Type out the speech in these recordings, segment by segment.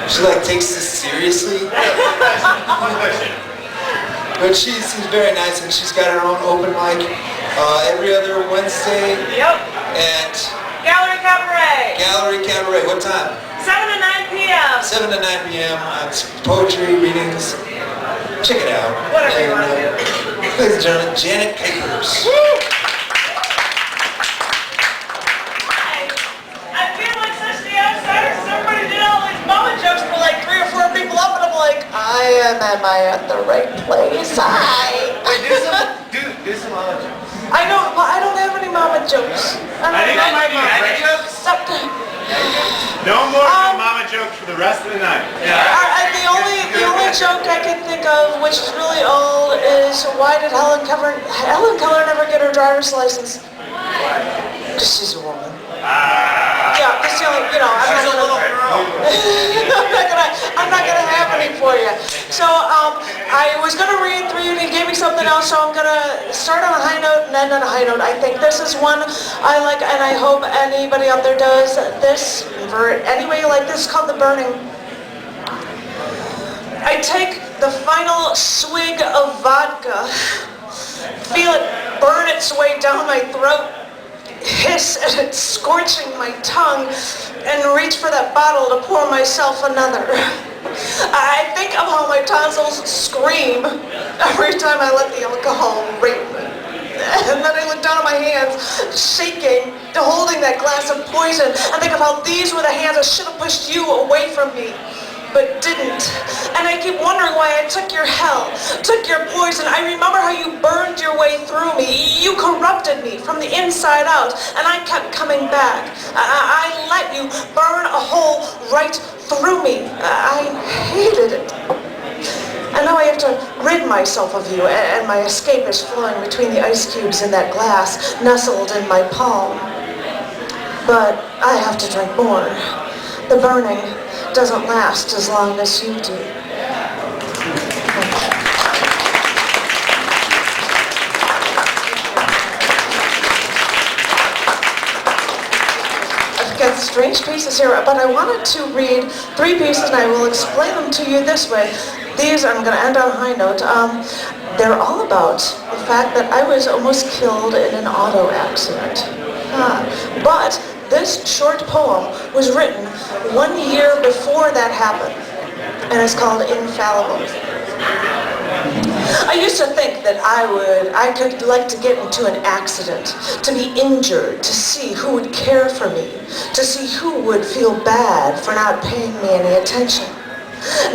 She like takes this seriously. But she seems very nice, and she's got her own open mic every other Wednesday. Yep. At Gallery Cabaret. Gallery Cabaret. What time? 7 to 9 p.m. 7 to 9 p.m. It's poetry readings. Check it out. Whatever you want to do. Ladies and gentlemen, Janet Kuypers. I feel like such the outsider. Somebody did all these mama jokes for like 3 or 4 people up, and I'm like, am I at the right place? Wait, do some mama jokes. I don't have any mama jokes. I think I might be mama jokes. No more mama jokes for the rest of the night. The only joke I can think of, which is really old, is why did Helen Keller never get her driver's license? Because she's a woman. Yeah, because I'm not gonna have any for you. So I was gonna read through you, and he gave me something else. So I'm gonna start on a high note and end on a high note. I think this is one I like, and I hope anybody out there does this. For any way you like this, called The Burning. I take the final swig of vodka, feel it burn its way down my throat, hiss at it scorching my tongue, and reach for that bottle to pour myself another. I think of how my tonsils scream every time I let the alcohol rape me. And then I look down at my hands, shaking, holding that glass of poison, and think of how these were the hands that should have pushed you away from me, but didn't. And I keep wondering why I took your hell, took your poison. I remember how you burned your way through me. You corrupted me from the inside out, and I kept coming back. I let you burn a hole right through me. I hated it. And now I have to rid myself of you, and my escape is flowing between the ice cubes in that glass, nestled in my palm. But I have to drink more. The burning doesn't last as long as you do. I've got strange pieces here, but I wanted to read 3 pieces, and I will explain them to you this way. These, I'm going to end on a high note. They're all about the fact that I was almost killed in an auto accident. But this short poem was written 1 year before that happened, and it's called Infallible. I used to think that I could like to get into an accident, to be injured, to see who would care for me, to see who would feel bad for not paying me any attention.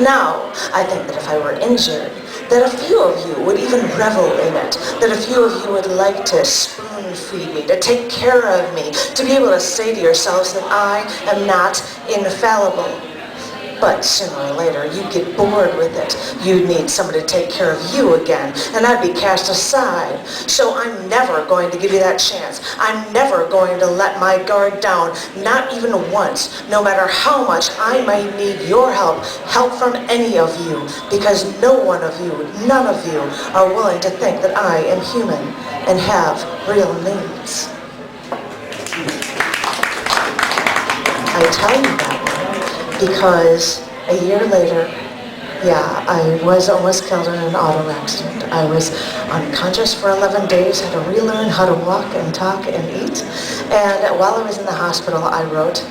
Now, I think that if I were injured, that a few of you would even revel in it, that a few of you would like to spoon feed me, to take care of me, to be able to say to yourselves that I am not infallible. But sooner or later, you get bored with it. You need somebody to take care of you again, and I'd be cast aside. So I'm never going to give you that chance. I'm never going to let my guard down, not even once, no matter how much I might need your help from any of you, because no one of you, none of you, are willing to think that I am human and have real needs. I tell you that because a year later, I was almost killed in an auto accident. I was unconscious for 11 days, had to relearn how to walk and talk and eat. And while I was in the hospital, I wrote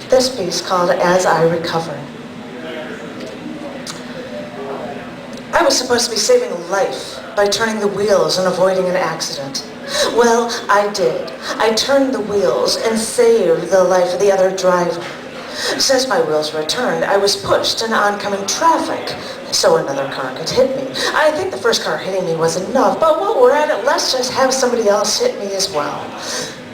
this piece called As I Recover. I was supposed to be saving a life by turning the wheels and avoiding an accident. Well, I did. I turned the wheels and saved the life of the other driver. Since my wheels were turned, I was pushed into oncoming traffic, so another car could hit me. I think the first car hitting me was enough, but while we're at it, let's just have somebody else hit me as well.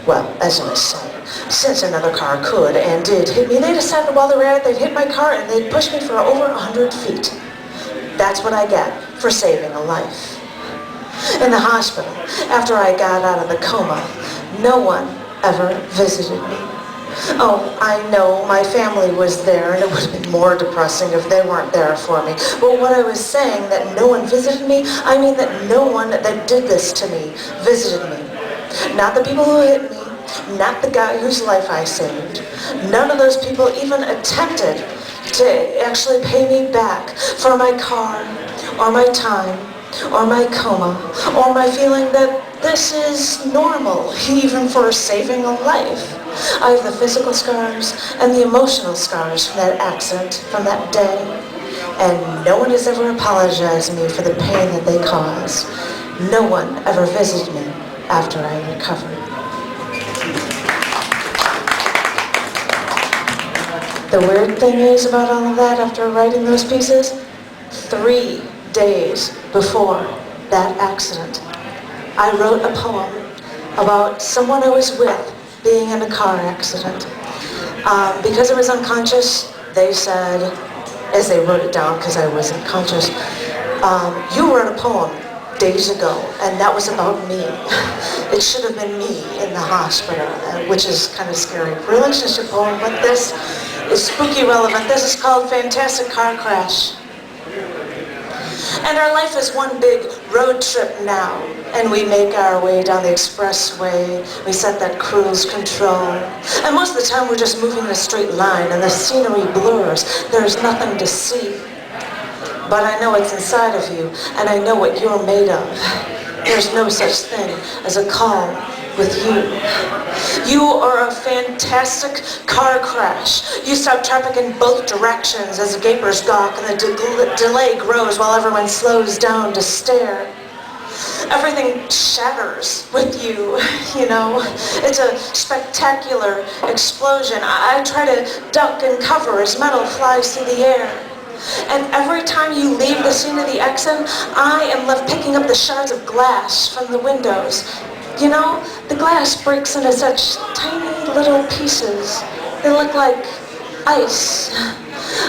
Well, as I was saying, since another car could and did hit me, they decided while they were at it, they'd hit my car and they'd push me for over 100 feet. That's what I get for saving a life. In the hospital, after I got out of the coma, no one ever visited me. Oh, I know, my family was there, and it would have been more depressing if they weren't there for me. But what I was saying, that no one visited me, I mean that no one that did this to me visited me. Not the people who hit me, not the guy whose life I saved. None of those people even attempted to actually pay me back for my car, or my time, or my coma, or my feeling that this is normal, even for saving a life. I have the physical scars and the emotional scars from that accident, from that day, and no one has ever apologized to me for the pain that they caused. No one ever visited me after I recovered. The weird thing is about all of that, after writing those pieces, 3 days before that accident, I wrote a poem about someone I was with being in a car accident. Because I was unconscious, they said, as they wrote it down because I wasn't conscious, you wrote a poem days ago, and that was about me. It should have been me in the hospital, which is kind of scary. Relationship poem, but this is spooky relevant. This is called Fantastic Car Crash. And our life is one big road trip now, and we make our way down the expressway. We set that cruise control, and most of the time we're just moving in a straight line, and the scenery blurs. There's nothing to see. But I know what's inside of you, and I know what you're made of. There's no such thing as a calm with you. You are a fantastic car crash. You stop traffic in both directions as the gapers gawk and the delay grows while everyone slows down to stare. Everything shatters with you, you know. It's a spectacular explosion. I try to duck and cover as metal flies through the air. And every time you leave the scene of the accident, I am left picking up the shards of glass from the windows. You know, the glass breaks into such tiny little pieces. They look like ice.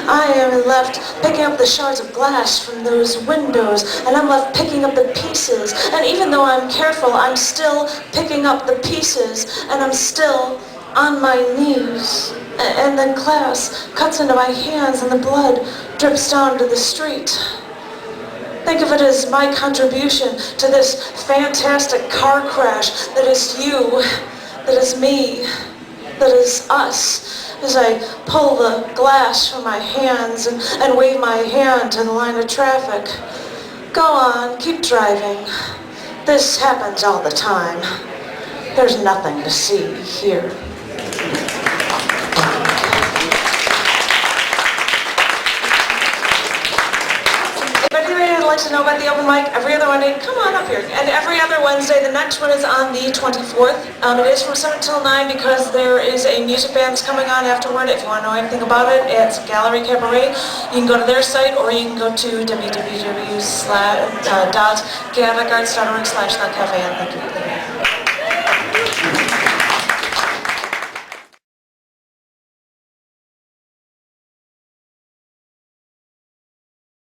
I am left picking up the shards of glass from those windows, and I'm left picking up the pieces. And even though I'm careful, I'm still picking up the pieces, and I'm still on my knees. And then glass cuts into my hands, and the blood drips down to the street. Think of it as my contribution to this fantastic car crash that is you, that is me, that is us, as I pull the glass from my hands and wave my hand to the line of traffic. Go on, keep driving. This happens all the time. There's nothing to see here. To know about the open mic every other Monday, come on up here. And every other Wednesday, the next one is on the 24th. It is from 7 till 9 because there is a music band that's coming on afterward. If you want to know anything about it, it's Gallery Cabaret. You can go to their site, or you can go to www.gavicarts.org/thecafe. Thank you.